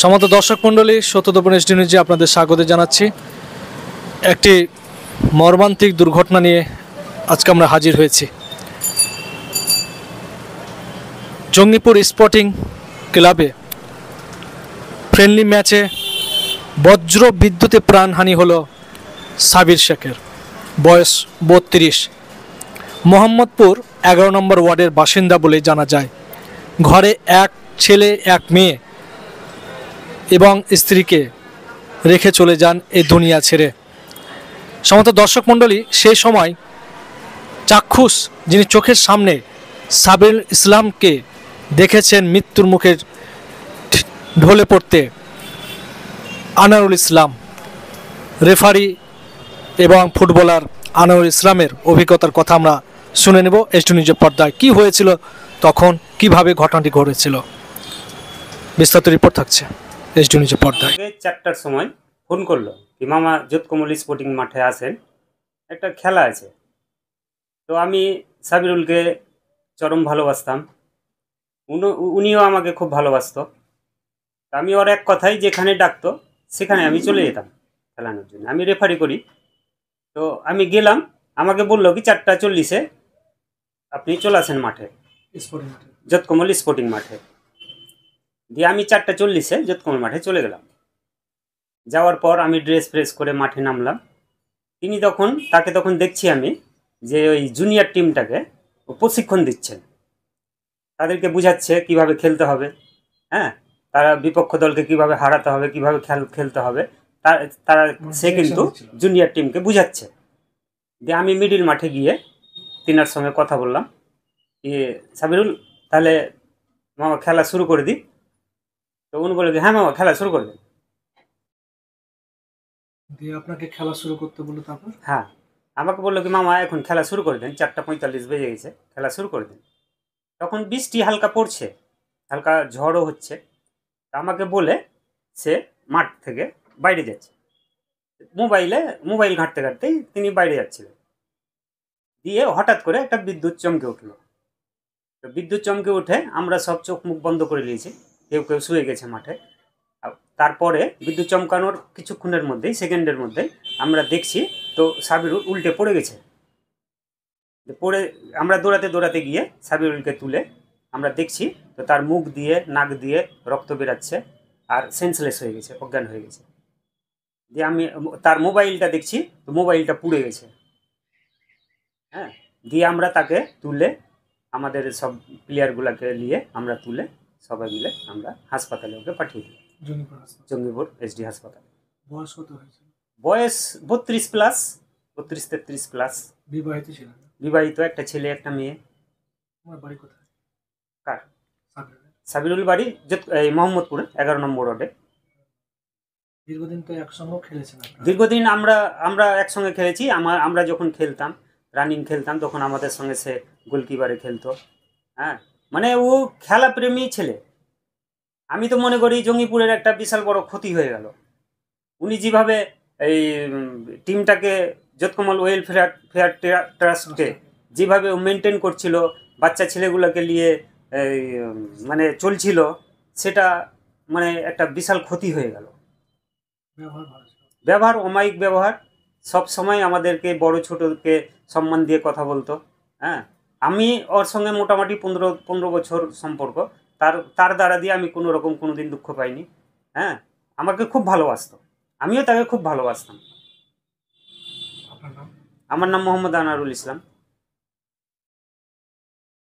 সমস্ত দর্শক মণ্ডলী সত্যদর্পণ এসডি নিউজে আপনাদের স্বাগত জানাচ্ছি। একটি মর্মান্তিক দুর্ঘটনা নিয়ে আজকে আমরা হাজির হয়েছি। জঙ্গিপুর স্পোর্টিং ক্লাবে ফ্রেন্ডলি ম্যাচে বজ্র বিদ্যুতে প্রাণহানি হলো সাবির শেখের, বয়স 32, মোহাম্মদপুর 11 নম্বর ওয়ার্ডের বাসিন্দা বলে জানা যায়। ঘরে এক ছেলে এক মেয়ে এবং স্ত্রীকে রেখে চলে যান এই দুনিয়া ছেড়ে। সমস্ত দর্শক মণ্ডলী সেই সময় চাক্ষুষ যিনি চোখের সামনে সাবির ইসলামকে দেখেছেন মৃত্যুর মুখে ঢলে পড়তে, আনারুল ইসলাম, রেফারি এবং ফুটবলার আনারুল ইসলামের অভিজ্ঞতার কথা আমরা শুনে নেব এসডি নিউজের পর্দায়। কি হয়েছিল তখন, কিভাবে ঘটনাটি ঘটেছিল, বিস্তারিত রিপোর্ট থাকছে এসডি নিউজের পর্দায়। 4টার সময় ফোন করলো কি মামা যোধকমল স্পোর্টিং মাঠে আসেন, একটা খেলা আছে। তো আমি সাবিরুলকে চরম ভালোবাসতাম, উনিও আমাকে খুব ভালোবাসতো। আমি ওর এক কথাই যেখানে ডাকতো সেখানে আমি চলে যেতাম খেলানোর জন্য। আমি রেফারি করি, তো আমি গেলাম। আমাকে বললো কি 4:40-এ আপনি চলে আসেন মাঠে, যোধকমল স্পোর্টিং মাঠে। দিয়ে আমি 4:40-এ যোধকমল মাঠে চলে গেলাম। যাওয়ার পর আমি ড্রেস ফ্রেস করে মাঠে নামলাম। তাকে তখন দেখছি আমি যে ওই জুনিয়র টিমটাকে প্রশিক্ষণ দিচ্ছেন, তাদেরকে বুঝাচ্ছে কিভাবে খেলতে হবে, হ্যাঁ, তারা বিপক্ষ দলকে কিভাবে হারাতে হবে, কিভাবে খেলতে হবে, সে কিন্তু জুনিয়র টিমকে বুঝাচ্ছে। দিয়ে আমি মিডিল মাঠে গিয়ে তিনার সঙ্গে কথা বললাম, সাবিরুল তাহলে মামা খেলা শুরু করে দিই। তো উনি বলে হ্যাঁ মামা খেলা শুরু করে দেন। দিয়ে আপনাকে খেলা শুরু করতে বললো? তারপর হ্যাঁ, আমাকে বললো কি মামা এখন খেলা শুরু করে দেন, 4:45 বেজে গেছে, খেলা শুরু করে দেন। তখন বৃষ্টি হালকা পড়ছে, হালকা ঝড়ও হচ্ছে। আমাকে বলে সে মাঠ থেকে বাইরে যাচ্ছে, মোবাইল ঘাঁটতে ঘাঁটতেই তিনি বাইরে যাচ্ছিলেন। দিয়ে হঠাৎ করে একটা বিদ্যুৎ চমকে উঠলো। তো বিদ্যুৎ চমকে উঠে আমরা সব চোখ মুখ বন্ধ করে নিয়েছি, কেউ কেউ শুয়ে গেছে মাঠে। তারপরে বিদ্যুৎ চমকানোর কিছুক্ষণের মধ্যেই, সেকেন্ডের মধ্যেই আমরা দেখছি তো সাবিরুল উল্টে পড়ে গেছে। পড়ে আমরা দৌড়াতে গিয়ে সাবিরুলকে তুলে আমরা দেখছি তো তার মুখ দিয়ে নাক দিয়ে রক্ত বেরাচ্ছে আর সেন্সলেস হয়ে গেছে, অজ্ঞান হয়ে গেছে। দিয়ে আমি তার মোবাইলটা দেখছি তো মোবাইলটা পুড়ে গেছে। হ্যাঁ, দিয়ে আমরা তাকে তুলে আমাদের সব প্লেয়ারগুলোকে নিয়ে আমরা তুলে সবাই মিলে আমরা হাসপাতালে ওকে পাঠিয়ে দিই, জঙ্গিপুর এসডি হাসপাতাল। বয়স কত হয়েছিল? বয়স 32+, 32-33+। বিবাহিত ছিলেন? বিবাহিত, একটা ছেলে একটা মেয়ে। আমার বাড়ি কোথায়? কার? সাবিরুল বাড়ি মোহাম্মদপুরে 11 নম্বর ওয়ার্ডে। দীর্ঘদিন তো একসঙ্গে খেলেছেন? দীর্ঘদিন আমরা একসঙ্গে খেলেছি। আমরা যখন খেলতাম, রানিং খেলতাম, তখন আমাদের সঙ্গে সে গোলকিপারে খেলতো। হ্যাঁ, মানে ও খেলাপ্রেমী ছেলে। আমি তো মনে করি জঙ্গিপুরের একটা বিশাল বড় ক্ষতি হয়ে গেল। উনি যেভাবে এই টিমটাকে, যোধকমল ওয়েলফেয়ার ট্রাস্টকে যেভাবে মেনটেন করছিল, বাচ্চা ছেলেগুলোকে নিয়ে মানে চলছিল, সেটা মানে একটা বিশাল ক্ষতি হয়ে গেল। ব্যবহার, অমায়িক ব্যবহার, সব সময় আমাদেরকে বড় ছোটকে সম্মান দিয়ে কথা বলতো। হ্যাঁ, আমি ওর সঙ্গে মোটামুটি 15 বছর সম্পর্ক। তার দ্বারা দিয়ে আমি কোনো রকম কোনো দিন দুঃখ পাইনি। হ্যাঁ, আমাকে খুব ভালোবাসতো, আমিও তাকে খুব ভালোবাসতাম। আমার নাম মোহাম্মদ আনারুল ইসলাম।